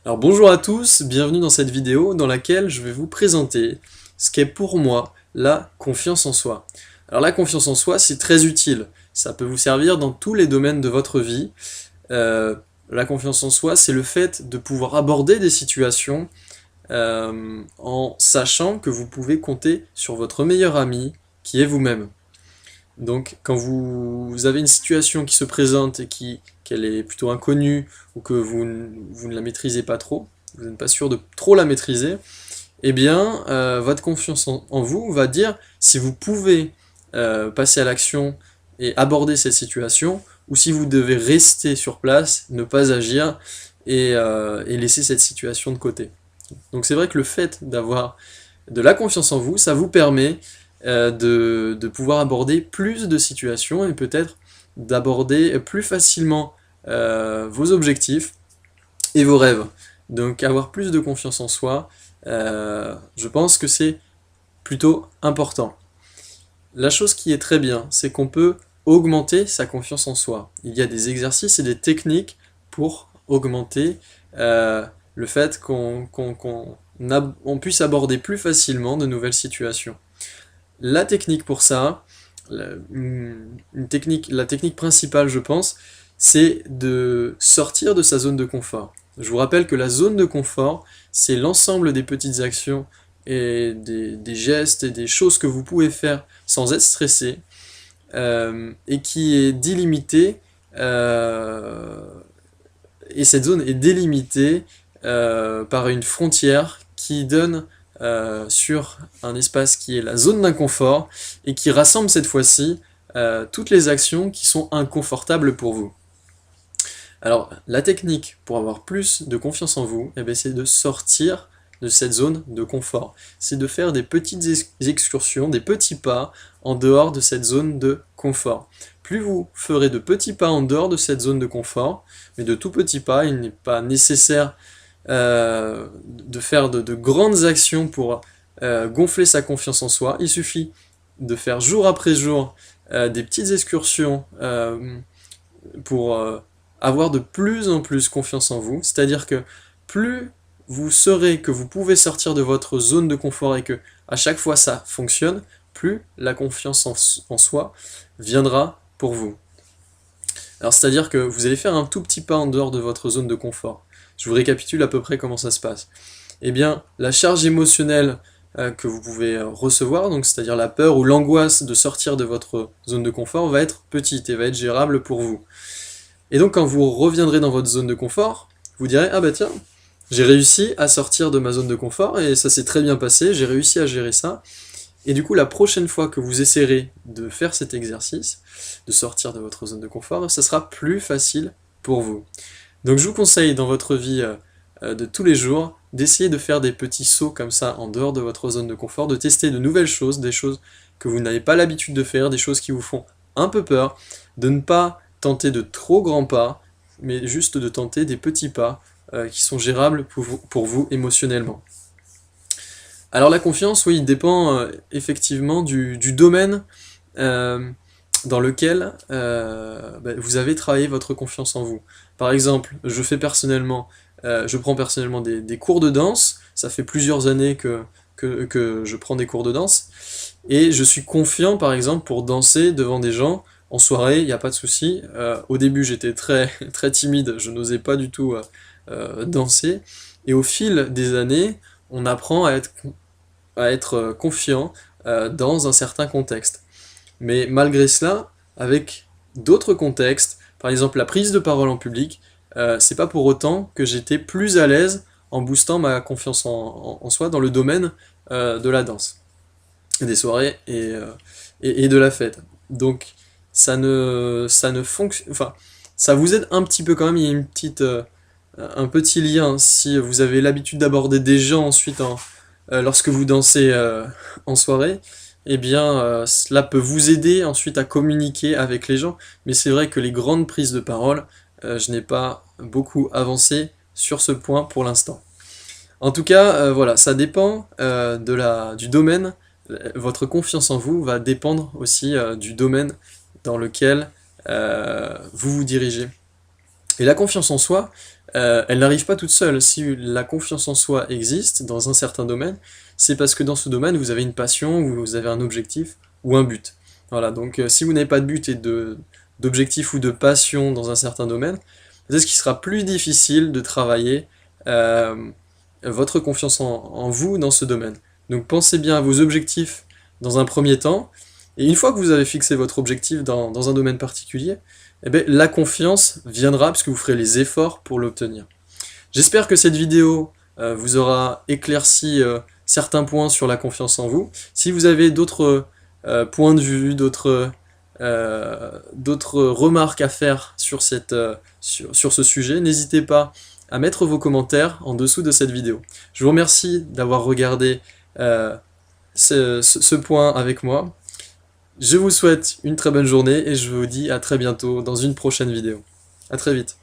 Alors bonjour à tous, bienvenue dans cette vidéo dans laquelle je vais vous présenter ce qu'est pour moi la confiance en soi. Alors la confiance en soi, c'est très utile, ça peut vous servir dans tous les domaines de votre vie. Euh, la confiance en soi, c'est le fait de pouvoir aborder des situations en sachant que vous pouvez compter sur votre meilleur ami, qui est vous-même. Donc, quand vous avez une situation qui se présente et qu'elle est plutôt inconnue ou que vous ne la maîtrisez pas trop, vous n'êtes pas sûr de trop la maîtriser, eh bien, votre confiance en vous va dire si vous pouvez passer à l'action et aborder cette situation, ou si vous devez rester sur place, ne pas agir et laisser cette situation de côté. Donc c'est vrai que le fait d'avoir de la confiance en vous, ça vous permet de pouvoir aborder plus de situations et peut-être d'aborder plus facilement vos objectifs et vos rêves. Donc avoir plus de confiance en soi, je pense que c'est plutôt important. La chose qui est très bien, c'est qu'on peut augmenter sa confiance en soi. Il y a des exercices et des techniques pour augmenter le fait qu'on puisse aborder plus facilement de nouvelles situations. La technique pour ça, la technique principale, je pense, c'est de sortir de sa zone de confort. Je vous rappelle que la zone de confort, c'est l'ensemble des petites actions et des gestes et des choses que vous pouvez faire sans être stressé et qui est délimitée. Et cette zone est délimitée par une frontière qui donne sur un espace qui est la zone d'inconfort et qui rassemble cette fois-ci toutes les actions qui sont inconfortables pour vous. Alors, la technique pour avoir plus de confiance en vous, eh bien, c'est de sortir de cette zone de confort. C'est de faire des petites excursions, des petits pas en dehors de cette zone de confort. Plus vous ferez de petits pas en dehors de cette zone de confort, mais de tout petits pas, il n'est pas nécessaire de faire de grandes actions pour gonfler sa confiance en soi. Il suffit de faire jour après jour des petites excursions pour avoir de plus en plus confiance en vous. C'est-à-dire que plus vous saurez que vous pouvez sortir de votre zone de confort et que à chaque fois ça fonctionne, plus la confiance en soi viendra pour vous. Alors c'est-à-dire que vous allez faire un tout petit pas en dehors de votre zone de confort. Je vous récapitule à peu près comment ça se passe. Eh bien, la charge émotionnelle que vous pouvez recevoir, donc c'est-à-dire la peur ou l'angoisse de sortir de votre zone de confort, va être petite et va être gérable pour vous. Et donc quand vous reviendrez dans votre zone de confort, vous direz ah bah tiens, j'ai réussi à sortir de ma zone de confort et ça s'est très bien passé, j'ai réussi à gérer ça. Et du coup, la prochaine fois que vous essaierez de faire cet exercice, de sortir de votre zone de confort, ça sera plus facile pour vous. Donc je vous conseille dans votre vie de tous les jours d'essayer de faire des petits sauts comme ça en dehors de votre zone de confort, de tester de nouvelles choses, des choses que vous n'avez pas l'habitude de faire, des choses qui vous font un peu peur, de ne pas tenter de trop grands pas, mais juste de tenter des petits pas qui sont gérables pour vous émotionnellement. Alors la confiance, oui, dépend effectivement du domaine dans lequel vous avez travaillé votre confiance en vous. Par exemple, je prends personnellement des cours de danse, ça fait plusieurs années que je prends des cours de danse, et je suis confiant par exemple pour danser devant des gens en soirée, il n'y a pas de souci. Au début j'étais très, très timide, je n'osais pas du tout danser, et au fil des années, on apprend à être confiant dans un certain contexte. Mais malgré cela, avec d'autres contextes, par exemple la prise de parole en public, c'est pas pour autant que j'étais plus à l'aise en boostant ma confiance en soi dans le domaine de la danse, des soirées et de la fête. Donc ça ne fonctionne, enfin ça vous aide un petit peu quand même. Il y a un petit lien si vous avez l'habitude d'aborder des gens ensuite lorsque vous dansez en soirée, eh bien cela peut vous aider ensuite à communiquer avec les gens. Mais c'est vrai que les grandes prises de parole, je n'ai pas beaucoup avancé sur ce point pour l'instant. En tout cas, voilà, ça dépend du domaine. Votre confiance en vous va dépendre aussi du domaine dans lequel vous vous dirigez. Et la confiance en soi, elle n'arrive pas toute seule. Si la confiance en soi existe dans un certain domaine, c'est parce que dans ce domaine, vous avez une passion, vous avez un objectif ou un but. Voilà, donc si vous n'avez pas de but et d'objectif ou de passion dans un certain domaine, peut-être qu'il sera plus difficile de travailler euh, votre confiance en vous dans ce domaine. Donc pensez bien à vos objectifs dans un premier temps, et une fois que vous avez fixé votre objectif dans un domaine particulier, eh bien, la confiance viendra puisque vous ferez les efforts pour l'obtenir. J'espère que cette vidéo vous aura éclairci certains points sur la confiance en vous. Si vous avez d'autres points de vue, d'autres remarques à faire sur, sur ce sujet, n'hésitez pas à mettre vos commentaires en dessous de cette vidéo. Je vous remercie d'avoir regardé ce point avec moi. Je vous souhaite une très bonne journée et je vous dis à très bientôt dans une prochaine vidéo. À très vite.